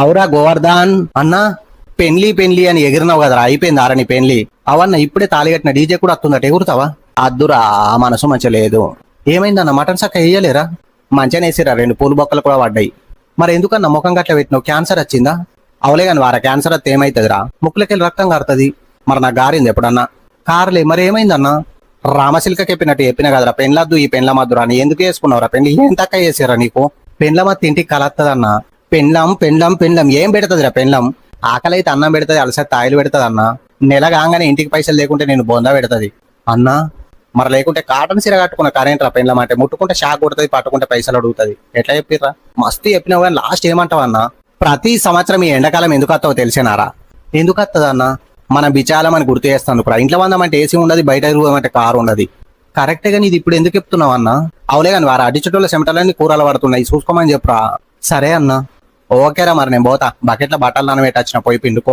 అవురా గోవర్ధన్ అన్నా, పెళ్లి పెళ్లి అని ఎగిరినావు కదరా, అయిపోయింది ఆరని పెళ్లి. అవన్న ఇప్పుడే తాళి కట్టిన డీజే కూడా వస్తుందట, ఎగురుతావా? అద్దురా, ఆ మనసు మంచి లేదు. ఏమైందన్న, మటన్ సక్క వేయలేరా? మంచిగా వేసిరా, 2 పూల బొక్కలు కూడా పడ్డాయి. మరి ఎందుకన్నా ముఖం గట్ల పెట్టినావు? క్యాన్సర్ వచ్చిందా? అవలే కానీ వారా, క్యాన్సర్ వస్తే ఏమైతుందిరా? ముక్కులకెళ్ళి రక్తం కారుతుంది. మరి నాకు గారింది ఎప్పుడన్నా? కారలే, మరి ఏమైందన్నా? రామశిల్క చెప్పినట్టు చెప్పిన కదరా, పెండ్లద్దు ఈ పెండ్ల మద్దురా అని. ఎందుకు వేసుకున్నావురా పెళ్లి? ఏం తక్క చేసారా నీకు? పెండ్ల మత్తు ఇంటికి కలత్తదన్నా. పెండ్లం పెండ్లం పెండ్లం ఏం పెడతదిరా పెండ్లం? ఆకలి అయితే అన్నం పెడతది, అలసత్తే ఆయిల్ పెడతది అన్న. నెల కాగానే ఇంటికి పైసలు లేకుంటే నేను బొందా పెడతది అన్నా. మరి లేకుంటే కాటన్ సీర కట్టుకున్న కరెంట్ రా పెండ్లం అంటే. ముట్టుకుంటే షాక్ కొడుతుంది, పట్టుకుంటే పైసలు అడుగుతుంది. ఎట్లా చెప్పిర్రా? మస్తు చెప్పినావు కానీ లాస్ట్ ఏమంటావు అన్నా? ప్రతి సంవత్సరం ఈ ఎండాకాలం ఎందుకు వస్తావో తెలిసేనారా? ఎందుకు వస్తుంది అన్న? మన బిచాలం అని గుర్తు చేస్తాను కూడా. ఇంట్లో వందమంటే ఏసీ ఉండదు, బయట అంటే కారు ఉండదు. కరెక్టే కానీ ఇది ఇప్పుడు ఎందుకు చెప్తున్నావు అన్న? అవులే కానీ వారు అడిచుటోళ్ళ చెమటలన్నీ కూరలు పడుతున్నాయి, చూసుకోమని చెప్పురా. సరే అన్న, ఓకేరా, మరి నేను పోతా. బకెట్లో బట్టలు నానబెట్టి వచ్చిన, పోయి పిండుకో.